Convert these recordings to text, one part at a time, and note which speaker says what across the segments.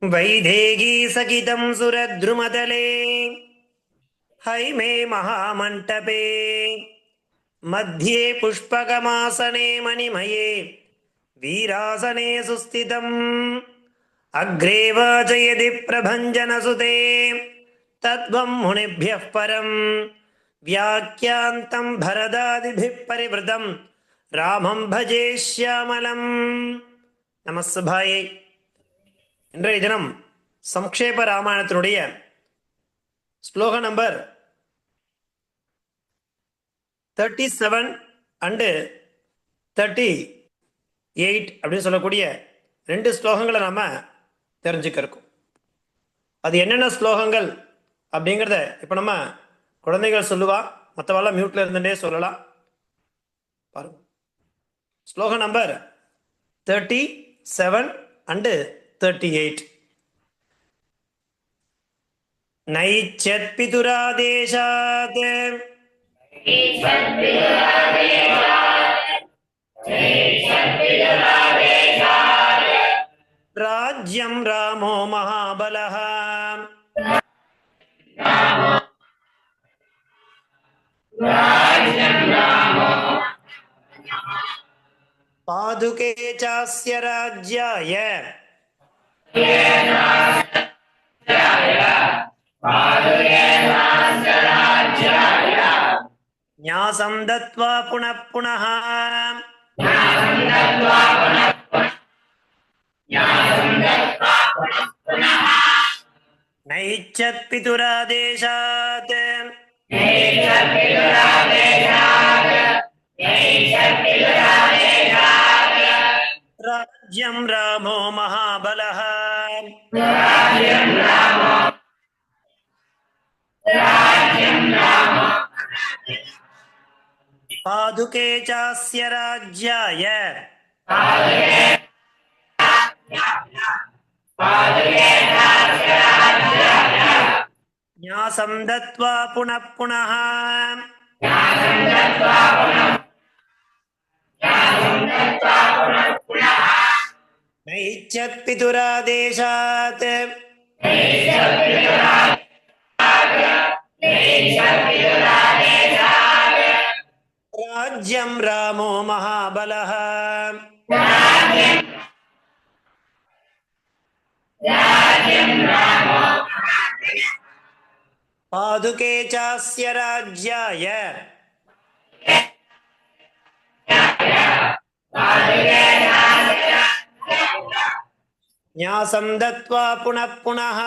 Speaker 1: वैदेही सकितं सुरद्रुमतले हैमे महामण्टपे मध्ये पुष्पकमासने मणिमये वीरासने सुस्थितम् अग्रे वाचयति प्रभञ्जनसुते तद्वं मुनिभ्यः परम् व्याख्यान्तं भरदादिभिः परिवृतं रामं भजे श्यामलम् நமஸ்பாயை. இன்றைய தினம் சம்க்ஷேப ராமாயணத்தினுடைய ஸ்லோக நம்பர் 37 அண்டு 38 அப்படின்னு சொல்லக்கூடிய 2 ஸ்லோகங்களை நாம தெரிஞ்சுக்க இருக்கோம். அது என்னென்ன ஸ்லோகங்கள் அப்படிங்கிறத இப்போ நம்ம குழந்தைகள் சொல்லுவா, மற்றவெல்லாம் மியூட்ல இருந்துட்டே சொல்லலாம். பாருங்க, ஸ்லோகம் நம்பர் 37 அண்டு 38. நைச்சத் பிதுராதேசாத் ராஜ்யம் ராமோ மகாபலः பாதுகே சாஸ்ய ராஜ்யாய ஞாசம் தத்வா புனః புனः நைச்சத் பிதுராதேசாத் ராஜ்யம் ராமோ மகாபலः பாதுகே சாஸ்ய ராஜ்யாய ஞாசம் தத்வா புனః புனः நைச்சத் பிதுராதேசாத் ராஜ்யம் ராமோ மகாபலः பாதுகே சாஸ்ய ராஜ்யாய ஞாசம் தத்வா புனః புனः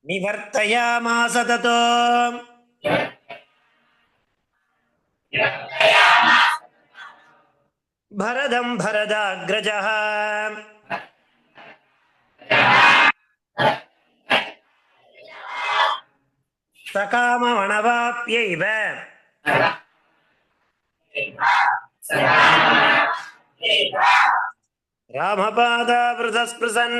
Speaker 1: நிவர்த்தயாமாஸ ததோ பரதம் பரதாக்ரஜः சகாமவனவாப்யைவ ராமபாதாவ்ருதஸ்பிருசன்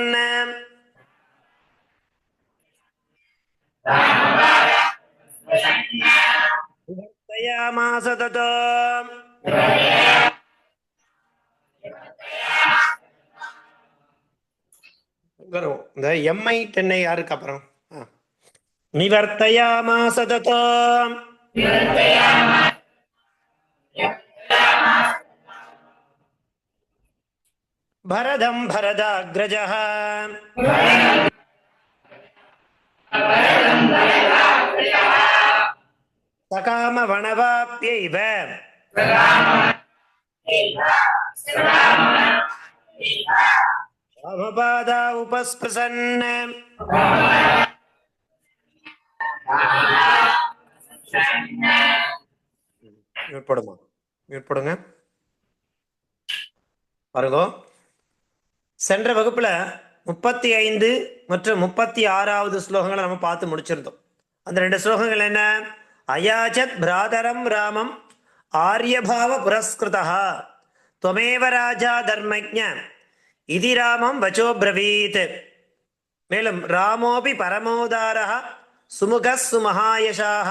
Speaker 1: நிவர்த்தயாமாஸ ததோ இந்த எம்ஐ டென்னை யாருக்கு அப்புறம் நிவர்த்தயாமாஸ ததோ பரதம் பரதாக்ரஜः சகாமவனவாப்யைவ ராமபாதா உபஸ்பிருசன் போடுங்க. பாருங்க, சென்ற வகுப்புல 35 மற்றும் 36வது ஸ்லோகங்களை நம்ம பார்த்து முடிச்சிருந்தோம். அந்த 2 ஸ்லோகங்கள் என்ன? அயாச்சத் பிராதரம் ராமம் ஆரியபாவ புரஸ்கிருதா துவமேவ ராஜா தர்மஜ்ஞ இதி ராமம் வச்சோ பிரவீத். மேலும் ராமோபி பரமோதாரः சுமுகஸ் சுமஹாயசாः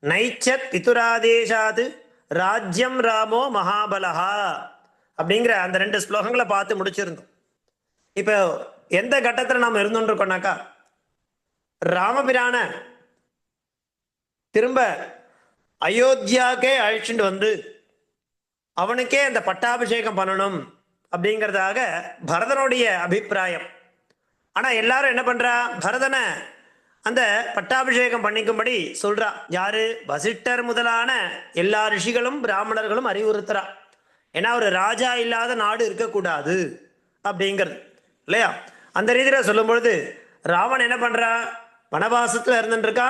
Speaker 1: நைச்சத் பிதுராதேசாத் ராஜ்யம் ராமோ மகாபலஹா அப்படிங்கிற அந்த 2 ஸ்லோகங்களை பார்த்து முடிச்சிருந்தோம். இப்போ எந்த கட்டத்தில் நாம் இருந்தோன்னு இருக்கோம்னாக்கா, ராமபிரான திரும்ப அயோத்தியாக்கே அழைச்சிட்டு வந்து அவனுக்கே அந்த பட்டாபிஷேகம் பண்ணணும் அப்படிங்கிறதாக பரதனுடைய அபிப்பிராயம். ஆனால் எல்லாரும் என்ன பண்றா, பரதனை அந்த பட்டாபிஷேகம் பண்ணிக்கும்படி சொல்றா. யாரு? வசிஷ்டர் முதலான எல்லா ரிஷிகளும் பிராமணர்களும் அறிவுறுத்துறா. ஏன்னா ஒரு ராஜா இல்லாத நாடு இருக்கக்கூடாது அப்படிங்கிறது இல்லையா. அந்த ரீதியில் சொல்லும் பொழுது ராவன் என்ன பண்றா, வனவாசத்தில் இருந்துருக்கா,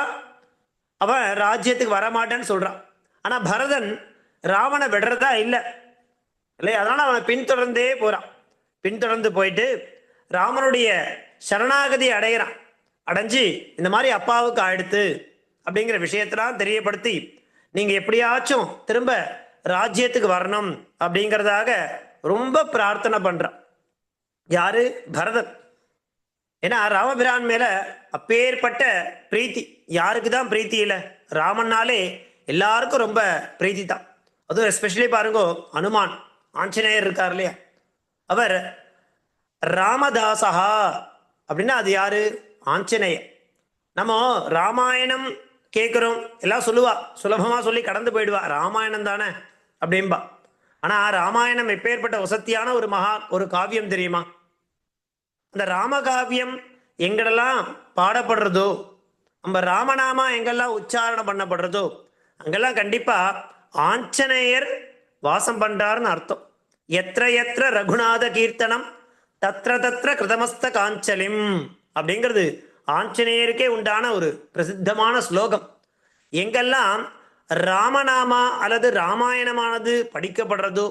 Speaker 1: அவன் ராஜ்யத்துக்கு வரமாட்டேன்னு சொல்றான். ஆனா பரதன் ராவனை விடுறதா இல்லை இல்லையா. அதனால அவன் பின்தொடர்ந்தே போறான். பின்தொடர்ந்து போயிட்டு ராமனுடைய சரணாகதி அடைகிறான். அடைஞ்சு இந்த மாதிரி அப்பாவுக்கு ஆயிடுத்து அப்படிங்கிற விஷயத்தெல்லாம் தெரியப்படுத்தி நீங்க எப்படியாச்சும் திரும்ப ராஜ்யத்துக்கு வரணும் அப்படிங்கிறதாக ரொம்ப பிரார்த்தனை பண்றான். யாரு? பரதன். ஏன்னா ராமபிரான் மேல அப்பேற்பட்ட பிரீத்தி. யாருக்கு தான் பிரீத்தி இல்லை? ராமன்னாலே எல்லாருக்கும் ரொம்ப பிரீத்தி தான். அதுவும் எஸ்பெஷலி பாருங்க, அனுமான் ஆஞ்சநேயர் இருக்கார் இல்லையா, அவர் ராமதாசகா அப்படின்னா அது யாரு? ஆஞ்சநேயர். நம்ம ராமாயணம் கேட்குறோம், எல்லாம் சொல்லுவா, சுலபமாக சொல்லி கடந்து போயிடுவா, ராமாயணம் தானே அப்படின்பா. ஆனால் ராமாயணம் எப்பேற்பட்ட வசத்தியான ஒரு காவியம் தெரியுமா? அந்த ராமகாவியம் எங்கெல்லாம் பாடப்படுறதோ, நம்ம ராமநாமா எங்கெல்லாம் உச்சாரணம் பண்ணப்படுறதோ அங்கெல்லாம் கண்டிப்பா ஆஞ்சநேயர் வாசம் பண்றாருன்னு அர்த்தம். எத்திர எத்திர ரகுநாத கீர்த்தனம் தத்ர தத்ர கிருதமஸ்த காஞ்சலிம் அப்படிங்கிறது ஆஞ்சநேயருக்கே உண்டான ஒரு பிரசித்தமான ஸ்லோகம். எங்கெல்லாம் ராமநாமா அல்லது ராமாயணமானது படிக்கப்படுறதோ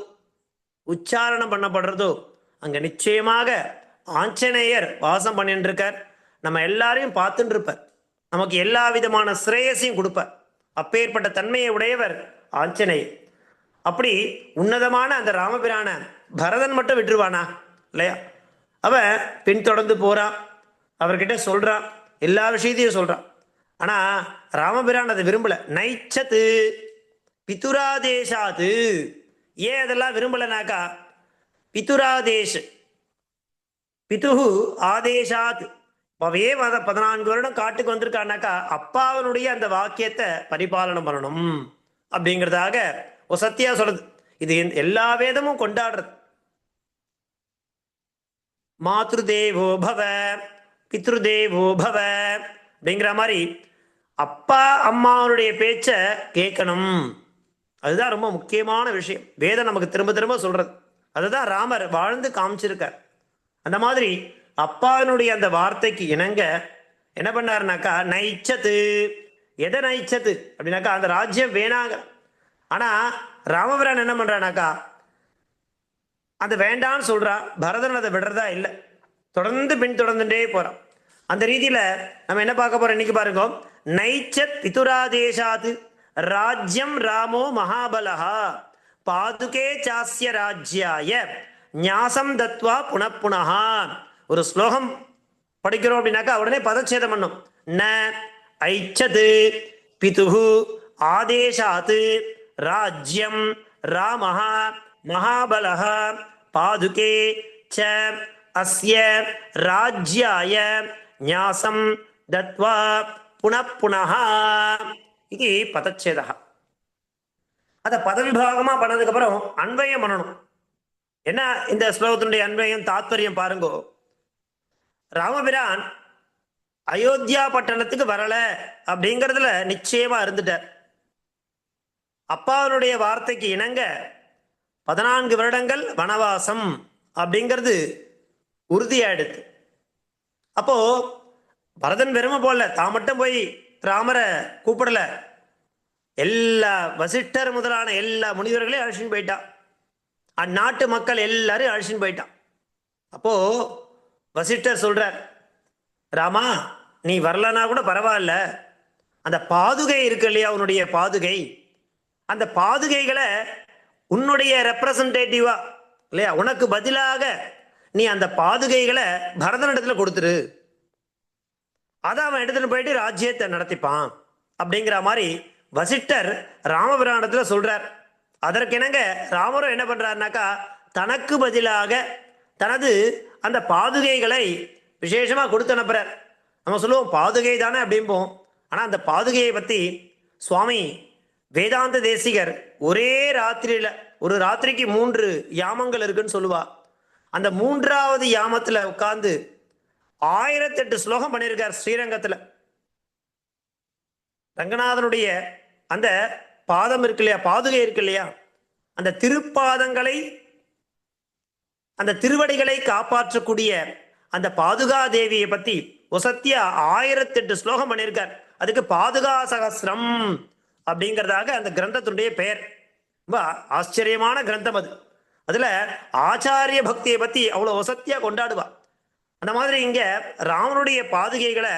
Speaker 1: உச்சாரணம் பண்ணப்படுறதோ அங்க நிச்சயமாக ஆஞ்சநேயர் வாசம் பண்ணிட்டு இருக்கார். நம்ம எல்லாரையும் பார்த்துட்டு இருப்பார், நமக்கு எல்லா விதமான சிரேயசையும் கொடுப்பார். அப்பேற்பட்ட தன்மையை உடையவர் ஆஞ்சநேயர். அப்படி உன்னதமான அந்த ராமபிரான பரதன் மட்டும் விட்டுருவானா இல்லையா. அவன் பின்தொடர்ந்து போறான், அவர்கிட்ட சொல்றான், எல்லா விஷயத்தையும் சொல்றான். ஆனா ராமபிரான் அதை விரும்பல. நைச்சத்து பிதுராதேசாது. ஏன் அதெல்லாம் விரும்பலனாக்கா, பிதுராதேஷ் பிதுகு ஆதேசாத். அவையே 14 வருடம் காட்டுக்கு வந்திருக்கானாக்கா அப்பாவனுடைய அந்த வாக்கியத்தை பரிபாலனம் பண்ணணும் அப்படிங்கிறதாக ஒரு சத்தியா சொல்றது. இது எல்லா வேதமும் கொண்டாடுறது. மாத்ருதேவோ பவ பித்ருதேவோ பவ அப்படிங்கிற மாதிரி அப்பா அம்மாவனுடைய பேச்ச கேட்கணும். அதுதான் ரொம்ப முக்கியமான விஷயம். வேதம் நமக்கு திரும்ப திரும்ப சொல்றது. அதுதான் ராமர் வாழ்ந்து காமிச்சிருக்கார். அந்த மாதிரி அப்பாவினுடைய அந்த வார்த்தைக்கு இணங்க என்ன பண்ணாருனாக்கா, நைச்சத்து. எதை நைச்சத்து அப்படின்னாக்கா அந்த ராஜ்யம் வேணாங்க. ஆனா ராமபிரான் என்ன பண்றானாக்கா அது வேண்டான்னு சொல்றா. பரதன் அதை விடுறதா இல்லை, தொடர்ந்து பின்தொடர்ந்துட்டே போறான். அந்த ரீதியில நம்ம என்ன பார்க்க போறோம் இன்னைக்கு பாருங்க. நைச்சத் பிதுராதேசாத் ராஜ்யம் ராமோ மகாபலஹா பாதுகே சாஸ்ய ராஜ்யாய ஞாசம் தத்வா புனப்புனஹா. ஒரு ஸ்லோகம் படிக்கிறோம் அப்படின்னாக்கா உடனே பதச்சேதம் பண்ணும். ந ஐச்சது பிதுஹு ஆதேசாத் ராஜ்யம் ராமஹ மகாபலஹ பாதுகே ச அஸ்ய ராஜ்யாய ஞாசம் தத்வா புனப்புனஹ. இது பதச்சேதः. அதை பதவிபாகமா பண்ணதுக்கு அப்புறம் அன்வயம் பண்ணணும். என்ன இந்த ஸ்லோகத்தினுடைய அன்வயம் தாத்பரியம் பாருங்கோ. ராமபிரான் அயோத்தியா பட்டணத்துக்கு வரல அப்படிங்கிறதுல நிச்சயமா இருந்துட்டார். அப்பாவுடைய வார்த்தைக்கு இணங்க 14 வருடங்கள் வனவாசம் அப்படிங்கிறது உறுதியாயிடுது. அப்போ பரதன் வெறுமை போல தான் மட்டும் போய் ராமரை கூப்பிடல, எல்லா வசிஷ்டர் முதலான எல்லா முனிவர்களையும் அழைச்சின்னு போயிட்டான். அந்நாட்டு மக்கள் எல்லாரும் அழைச்சின்னு போயிட்டான். அப்போ வசிஷ்டர் சொல்றார், ராமா நீ வரலனா கூட பரவாயில்ல, அந்த பாதுகை இருக்கு இல்லையா, உன்னுடைய பாதுகை, அந்த பாதுகைகளை உன்னுடைய ரெப்ரசன்டேட்டிவா இல்லையா, உனக்கு பதிலாக நீ அந்த பாதுகைகளை பரதனிடத்துல கொடுத்துரு, அதை அவன் எடுத்துட்டு போயிட்டு ராஜ்யத்தை நடத்திப்பான் அப்படிங்கிற மாதிரி வசிஷ்டர் ராமபிரானத்துல சொல்றார். அதற்கெனங்க ராமரும் என்ன பண்றாருனாக்கா தனக்கு பதிலாக தனது அந்த பாதுகைகளை விசேஷமா கொடுத்து அனுப்புறார். நம்ம சொல்லுவோம் பாதுகை தானே அப்படிம்போம். ஆனா அந்த பாதுகையை பத்தி சுவாமி வேதாந்த தேசிகர் ஒரே ராத்திரியில ஒரு ராத்திரிக்கு 3 யாமங்கள் இருக்குன்னு சொல்லுவா. அந்த 3வது யாமத்துல உட்கார்ந்து 1008 ஸ்லோகம் பண்ணியிருக்கார் ஸ்ரீரங்கத்துல. ரங்கநாதனுடைய அந்த பாதம் இருக்கு இல்லையா, பாதுகை இருக்கு இல்லையா, அந்த திருப்பாதங்களை அந்த திருவடிகளை காப்பாற்றக்கூடிய அந்த பாதுகா தேவியை பத்தி ஒசத்தியா 1008 ஸ்லோகம் பண்ணியிருக்கார். அதுக்கு பாதுகா சகசிரம் அப்படிங்கிறதாக அந்த கிரந்தத்தினுடைய பெயர். ரொம்ப ஆச்சரியமான கிரந்தம் அது. அதுல ஆச்சாரிய பக்தியை பத்தி அவ்வளவு வசத்தியா கொண்டாடுவா. அந்த மாதிரி இங்க ராமனுடைய பாதுகைகளை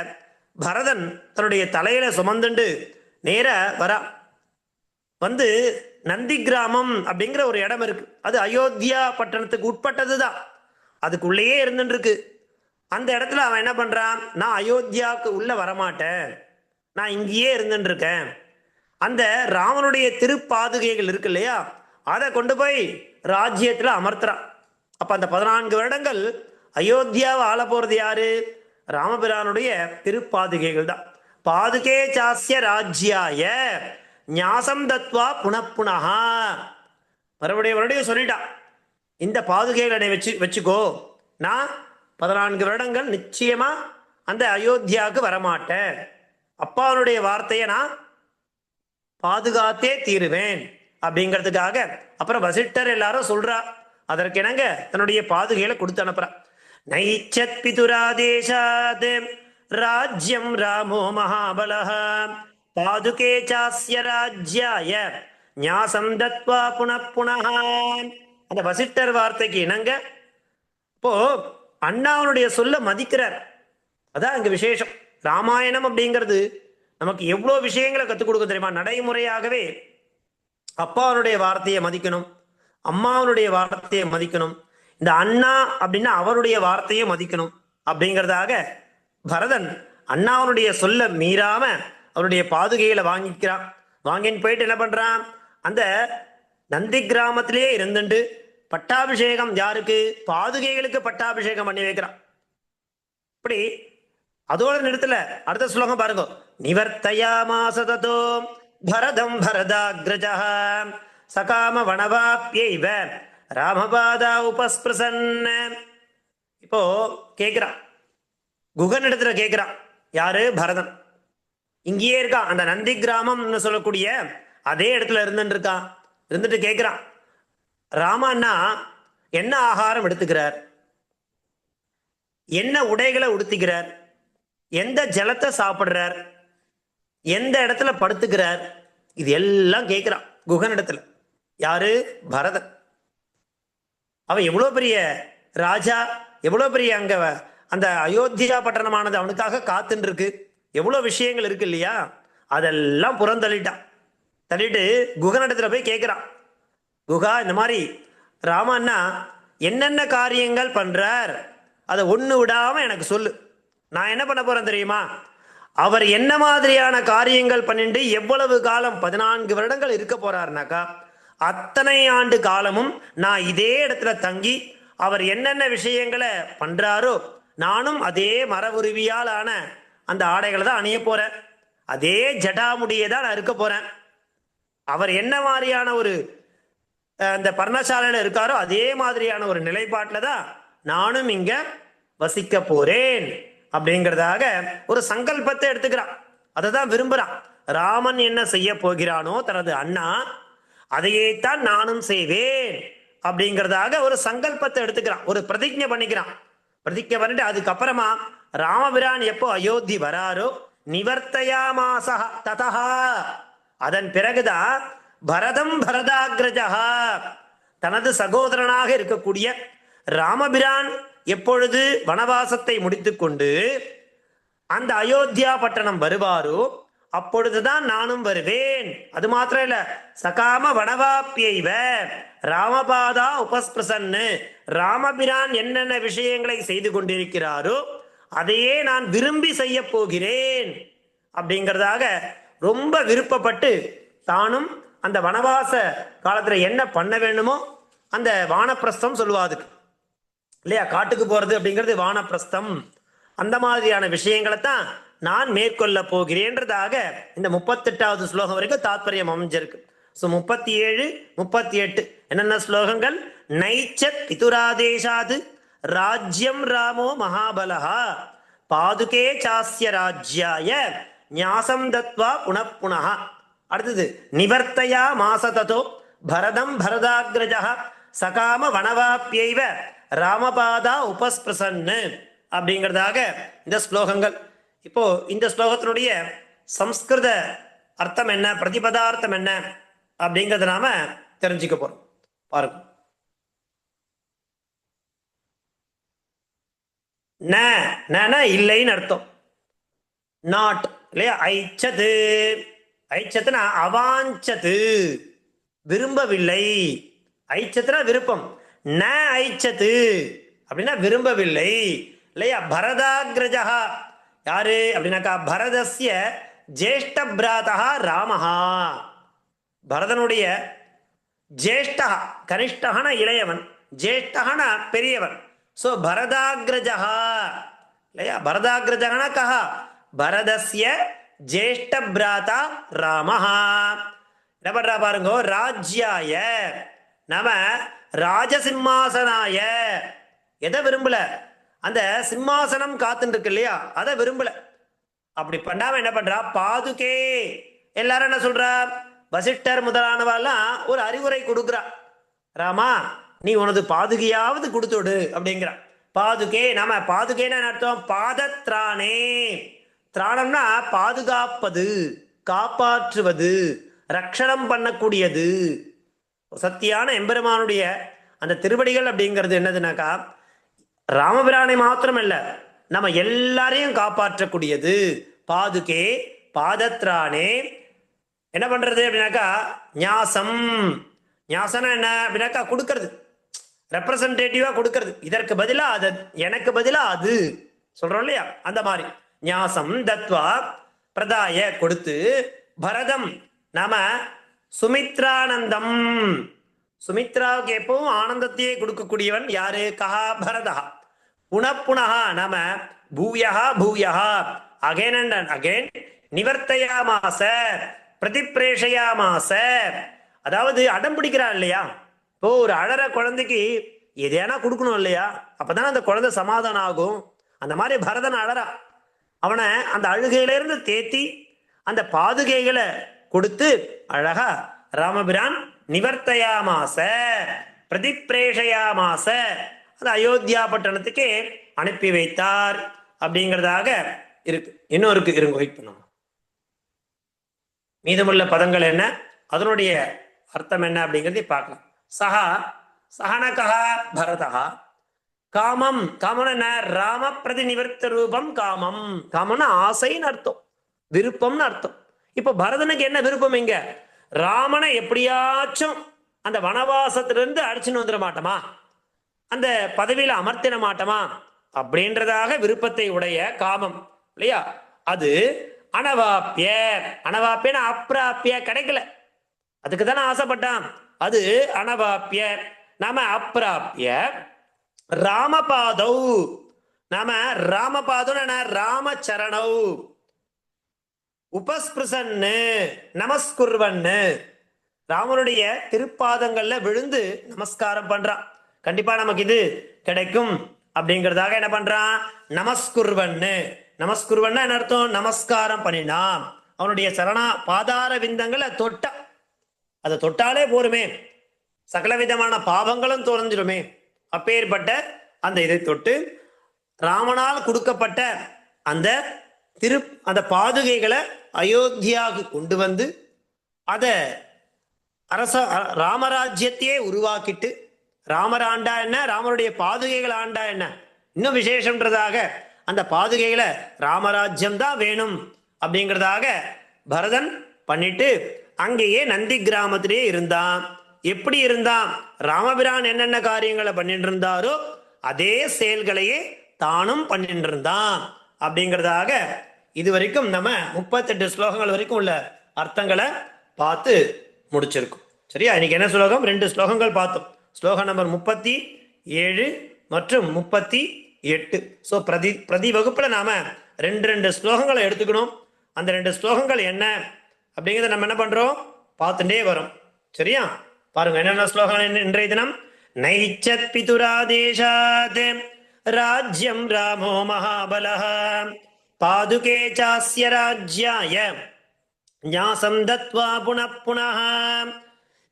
Speaker 1: பரதன் தன்னுடைய தலையில சுமந்துண்டு நேர வரா. வந்து நந்தி கிராமம் அப்படிங்கிற ஒரு இடம் இருக்கு. அது அயோத்தியா பட்டணத்துக்கு உட்பட்டதுதான். அதுக்குள்ளேயே இருந்துட்டு இருக்கு. அந்த இடத்துல அவன் என்ன பண்றான், நான் அயோத்தியாவுக்கு உள்ள வரமாட்டேன், நான் இங்கேயே இருந்துட்டு இருக்கேன். அந்த ராமனுடைய திருப்பாதுகைகள் இருக்கு இல்லையா, அதை கொண்டு போய் ராஜ்யத்துல அமர்த்துறான். அப்ப அந்த 14 வருடங்கள் அயோத்தியாவை ஆள போறது யாரு, ராமபிரானுடைய திருப்பாதுகைகள் தான். பாதுகே சாஸ்ய ராஜ்யாய ஞாசம் தத்வா புனப்புனஹா. மறுபடியும் சொல்லிட்டான், இந்த பாதுகைகளை வச்சுக்கோ, நான் 14 வருடங்கள் நிச்சயமா அந்த அயோத்தியாவுக்கு வரமாட்டேன், அப்பாவுடைய வார்த்தையை நான் பாதுகாத்தே தீருவேன் அப்படிங்கிறதுக்காக. அப்புறம் வசிட்டர் எல்லாரும் சொல்றா, அதற்கு என்னங்க தன்னுடைய பாதுகைகளை கொடுத்து அனுப்புறா. நைச்சத் பிதுராதேசாத் ராஜ்யம் ராமோ மகாபலஹ பாதுகே சாஸ்ய ராஜ்யாய ஞாசம் தத்வா புனப்புனஹ. அந்த வசிட்டர் வார்த்தைக்கு இணங்க இப்போ அண்ணாவுடைய சொல்ல மதிக்கிறார். அதான் இங்க விசேஷம். ராமாயணம் அப்படிங்கிறது நமக்கு எவ்வளோ விஷயங்களை கற்றுக் கொடுக்க தெரியுமா. நடைமுறையாகவே அப்பாவுடைய வார்த்தையை மதிக்கணும், அம்மாவனுடைய வார்த்தையை மதிக்கணும், இந்த அண்ணா அப்படின்னா அவருடைய வார்த்தையை மதிக்கணும் அப்படிங்கிறதாக பரதன் அண்ணாவனுடைய சொல்ல மீறாம அவருடைய பாதுகையில வாங்கிக்கிறான். வாங்கின்னு போயிட்டு என்ன பண்றான், அந்த நந்தி கிராமத்திலேயே இருந்துட்டு பட்டாபிஷேகம் யாருக்கு, பாதுகைகளுக்கு பட்டாபிஷேகம் பண்ணி வைக்கிறான். இப்படி அதோட நிறுத்தல, அடுத்த ஸ்லோகம் பாருங்க. நிவர்த்தயாமாஸ ததோ பரதம் பரதாக்ரஜः சகாம வனவாப்யைவ ராமபாதா உபஸ்பிருசன். இப்போ கேட்கிறான், குகன் இடத்துல கேட்கிறான். யாரு, பரதன். இங்கேயே இருக்கான், அந்த நந்தி கிராமம்னு சொல்லக்கூடிய அதே இடத்துல இருந்துட்டு இருக்கான். இருந்துட்டு கேட்கிறான், ராமண்ணா என்ன ஆகாரம் எடுத்துக்கிறார், என்ன உடைகளை உடுத்திக்கிறார், எந்த ஜலத்தை சாப்பிடுறார், எந்த இடத்துல படுத்துக்கிறார், இது எல்லாம் கேட்கிறான் குகன் இடத்துல. யாரு, பரதன். அவன் எவ்வளவு பெரிய ராஜா, எவ்வளவு பெரிய அங்க அந்த அயோத்தியா பட்டணமானது அவனுக்காக காத்துன்னு இருக்கு, எவ்வளவு விஷயங்கள் இருக்கு இல்லையா, அதெல்லாம் புறந்தள்ளிட்டான். தள்ளிட்டு குகனிடத்துல போய் கேட்கிறான், குகா இந்த மாதிரி ராமண்ணா என்னென்ன காரியங்கள் பண்றார், அதை ஒண்ணு விடாம எனக்கு சொல்லு, நான் என்ன பண்ண போறேன் தெரியுமா. அவர் என்ன மாதிரியான காரியங்கள் பண்ணிட்டு எவ்வளவு காலம் 14 வருடங்கள் இருக்க போறாருனாக்கா அத்தனை ஆண்டு காலமும் நான் இதே இடத்துல தங்கி அவர் என்னென்ன விஷயங்களை பண்றாரோ நானும் அதே மரபுருவியால் ஆன அந்த ஆடைகளை தான் அணிய போறேன், அதே ஜடாமுடியை தான் நான் இருக்க போறேன். அவர் என்ன மாதிரியான ஒரு அந்த பர்ணசாலையில இருக்காரோ அதே மாதிரியான ஒரு நிலைப்பாட்டில் தான் நானும் இங்க வசிக்க போறேன் அப்படிங்கிறதாக ஒரு சங்கல்பத்தை எடுத்துக்கிறான். அதை தான் விரும்புறான். ராமன் என்ன செய்ய போகிறானோ தனது அண்ணா அதையே தான் நானும் செய்வேன் அப்படிங்கிறதாக ஒரு சங்கல்பத்தை எடுத்துக்கிறான், ஒரு பிரதிஜை பண்ணிக்கிறான். பிரதிஜை பண்ணிட்டு அதுக்கப்புறமா ராமபிரான் எப்போ அயோத்தி வராரோ நிவர்த்தயாமாஸ ததஹ, அதன் பிறகுதான் பரதம் பரதாக்ரஜா, தனது சகோதரனாக இருக்கக்கூடிய ராமபிரான் எப்பொழுது வனவாசத்தை முடித்துக்கொண்டு அந்த அயோத்தியா பட்டணம் வருவாரோ அப்பொழுதுதான் நானும் வருவேன். அது மாத்திரம் இல்ல, சகாம வனவாப்யைவ ராமபாதா உபஸ்பிரசன்னு, ராமபிரான் என்னென்ன விஷயங்களை செய்து கொண்டிருக்கிறாரோ அதையே நான் விரும்பி செய்ய போகிறேன் அப்படிங்கிறதாக ரொம்ப விருப்பப்பட்டு தானும் அந்த வனவாச காலத்துல என்ன பண்ண வேணுமோ அந்த வானப்பிரஸ்தம் சொல்லுவாதுக்கு இல்லையா. காட்டுக்கு போறது அப்படிங்கிறது வானப்பிரஸ்தம். அந்த மாதிரியான விஷயங்களை தான் நான் மேற்கொள்ள போகிறேன்றதாக இந்த 38வது ஸ்லோகம் வரைக்கும் தாத்பரியம் அமைஞ்சிருக்கு. ஸோ 37, 38 என்னென்ன ஸ்லோகங்கள்? நைச்சத் பிதுராதேசாது ராஜ்யம் ராமோ மகாபலஹா பாதுகே சாஸ்ய ராஜ்யாய ஞாசம் தத்வா புனப்புனஹ. அடுத்தது நிவர்த்தயா மாசததோ பரதம் பரதாகிரஜா சகாம வனவாப்பியைவ ராமபாதா உபஸ்பிரசன்னு அப்படிங்கிறதாக இந்த ஸ்லோகங்கள். இப்போ இந்த ஸ்லோகத்தினுடைய சம்ஸ்கிருத அர்த்தம் என்ன, பிரதிபதார்த்தம் என்ன அப்படிங்கிறத நாம தெரிஞ்சுக்க போறோம். பாருங்க. ந இல்லைன்னு அர்த்தம். நாட் இல்லையா. ஐச்சது, ஐச்சத்துனா அவாஞ்சது, விரும்பவில்லை. ஐச்சத்துனா விருப்பம். ந ஐச்சது அப்படின்னா விரும்பவில்லை இல்லையா. பரதாகிரஜா யாரு அப்படின்னாக்கா பரதஸ்ய ஜேஷ்ட பிராதா ராமஹா. பரதனுடைய ஜேஷ்டா, கனிஷ்டகன இளையவன், ஜேஷ்டகன பெரியவன். சோ பரதாகிரஜா இல்லையா. பரதாகிரஜகன கஹா பரதஸ்ய ஜேஷ்ட பிராதா ராமஹா. என்ன பண்றா பாருங்க. ராஜ்யாய நம ராஜசிம்மாசனாய. எதை விரும்பல? அந்த சிம்மாசனம் காத்துட்டு இருக்கு இல்லையா, அதை விரும்பல. அப்படி பண்ணாம என்ன பண்றா, பாதுகே. எல்லாரும் என்ன சொல்றா, வசிஷ்டர் முதலானவெல்லாம் ஒரு அறிவுரை கொடுக்குறா. ராமா நீ உனது பாதுகையாவது கொடுத்துடு அப்படிங்கிறா. பாதுகே நாம பாதுகேன்னு அர்த்தம் பாதத்ராணே. திராணம்னா பாதுகாப்பது, காப்பாற்றுவது, ரக்ஷணம் பண்ணக்கூடியது. சத்தியான எம்பெருமானுடைய அந்த திருவடிகள் அப்படிங்கிறது என்னதுனாக்கா ராமபிரானை மாத்திரம் இல்ல, நம்ம எல்லாரையும் காப்பாற்றக்கூடியது. பாதுகே பாதத்ரானே. என்ன பண்றது அப்படின்னாக்கா ஞாசம். ஞாசனம் என்ன அப்படின்னாக்கா கொடுக்கறது, ரெப்ரசன்டேட்டிவா கொடுக்கறது. இதற்கு பதிலா அது, எனக்கு பதிலா அது சொல்றோம் இல்லையா, அந்த மாதிரி. ஞாசம் தத்வா பிரதாய கொடுத்து, பரதம் நாம சுமித்ரானந்தம். சுமித்ராவுக்கு எப்பவும் ஆனந்தத்தையே கொடுக்கக்கூடியவன் யாரு, கஹா பரதா. புனப்புனஹா நாம பூயா பூயா, அகைன் அண்ட் அகைன். நிவர்த்தயாமாச பிரதிப்ரேஷயாமாச. அதாவது அடம் பிடிக்கிறான் இல்லையா. இப்போ ஒரு அழற குழந்தைக்கு எதையானா கொடுக்கணும் இல்லையா, அப்பதானே அந்த குழந்தை சமாதானம் ஆகும். அந்த மாதிரி பரதன் அழறா. அவனை அந்த அழுகையிலிருந்து தேத்தி அந்த பாதுகைகளை கொடுத்து அழகா ராமபிரான் நிவர்த்தயாமாச பிரதிப்ரேஷயாமாச, அந்த அயோத்தியா பட்டணத்துக்கு அனுப்பி வைத்தார் அப்படிங்கிறதாக இருக்கு. இன்னும் இருக்கு, இருங்க வெயிட் பண்ணுவோம். மீதமுள்ள பதங்கள் என்ன, அதனுடைய அர்த்தம் என்ன அப்படிங்கிறதை பார்க்கலாம். சஹா சஹனகா பரதா காமம். காமம் என்ன, ராம பிரதி நிவர்த்த ரூபம் காமம். காமம்னா ஆசைன்னு அர்த்தம், விருப்பம்னு அர்த்தம். இப்ப பரதனுக்கு என்ன விருப்பம் இங்க, ராமனை எப்படியாச்சும் அந்த வனவாசத்திலிருந்து அடிச்சுன்னு வந்துட மாட்டோமா, அந்த பதவியில அமர்த்தின மாட்டோமா அப்படின்றதாக விருப்பத்தை உடைய காமம் இல்லையா. அது அனவாப்பிய. அனவாப்பியன அப்பிராப்பிய, கிடைக்கல, அதுக்கு தானே ஆசைப்பட்டான். அது அனவாப்பிய. நாம அப்பிராப்பிய ராமபாதௌ. நாம ராமபாதம் ராமச்சரணௌ உபஸ்பிருசன்னு நமஸ்குர்வன்னு, ராமனுடைய திருப்பாதங்கள்ல விழுந்து நமஸ்காரம் பண்றான். கண்டிப்பா நமக்கு இது கிடைக்கும் அப்படிங்கிறதாக என்ன பண்றான், நமஸ்குர்வன்னு. நமஸ்குர்வன்னா என்ன அர்த்தம், நமஸ்காரம் பண்ணினான். அவனுடைய சரணா பாதார விந்தங்களை தொட்டா, அதை தொட்டாலே போருமே, சகல விதமான பாவங்களும் தோன்றிடுமே. அப்பேற்பட்ட அந்த இதை தொட்டு ராமனால் கொடுக்கப்பட்ட அந்த அந்த பாதுகைகளை அயோத்தியாவுக்கு கொண்டு வந்து அதை ராமராஜ்யத்தையே உருவாக்கிட்டு, ராமர் ஆண்டா என்ன, ராமருடைய பாதுகைகள் ஆண்டா என்ன, இன்னும் விசேஷம்ன்றதாக அந்த பாதுகைகளை ராமராஜ்யம் தான் வேணும் அப்படிங்கிறதாக பரதன் பண்ணிட்டு அங்கேயே நந்தி கிராமத்திலே இருந்தான். எப்படி இருந்தான், ராமபிரான் என்னென்ன காரியங்களை பண்ணிட்டு இருந்தாரோ அதே செயல்களையே தானும் பண்ணிட்டு இருந்தான் அப்படிங்கிறதாக இதுவரைக்கும் நம்ம 38 ஸ்லோகங்கள் வரைக்கும் உள்ள அர்த்தங்களை பார்த்து முடிச்சிருக்கும். சரியா? இன்னைக்கு என்ன ஸ்லோகம்? 2 ஸ்லோகங்கள் பார்த்தோம். ஸ்லோகம் நம்பர் 37 மற்றும் 38. ஸோ பிரதி வகுப்புல நாம 2 ஸ்லோகங்களை எடுத்துக்கணும். அந்த 2 ஸ்லோகங்கள் என்ன அப்படிங்கிறத நம்ம என்ன பண்றோம்? பார்த்துட்டே வரோம். சரியா? பாருங்க என்னென்ன ஸ்லோகங்கள் இன்றைய தினம். நைச்சத் பிதுராதேசாத் ராஜ்யம் ராமோ மகாபலः பாதுகே சாஸ்ய ராஜ்யாய ஞாசம் தத்வா புனః புனः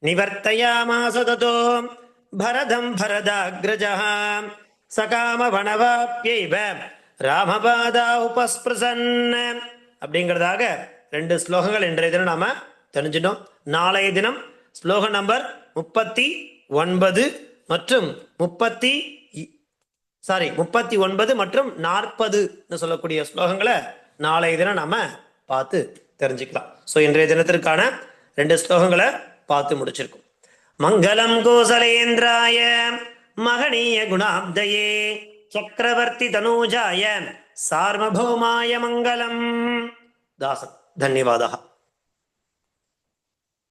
Speaker 1: நிவர்த்தயாமாஸ ததோ பரதம் பரதாக்ரஜः சகாமவனவாப்யைவ ராமபாதா உபஸ்பிருசன் அப்படிங்கிறதாக 2 ஸ்லோகங்கள் இன்றைய தினம் நாம தெரிஞ்சிட்டோம். நாளைய தினம் ஸ்லோகம் நம்பர் 39 மற்றும் 39 மற்றும் 40 சொல்லக்கூடிய ஸ்லோகங்களை நாளைய தினம் நாம பார்த்து தெரிஞ்சுக்கலாம். ஸோ இன்றைய தினத்திற்கான 2 ஸ்லோகங்களை பார்த்து முடிச்சிருக்கோம். மங்களம் கோசலேந்திராய மகனீய குணாப்தயே சக்கரவர்த்தி தனூஜாய சார்வபௌமாய மங்களம். தாசன். தன்யவாதः.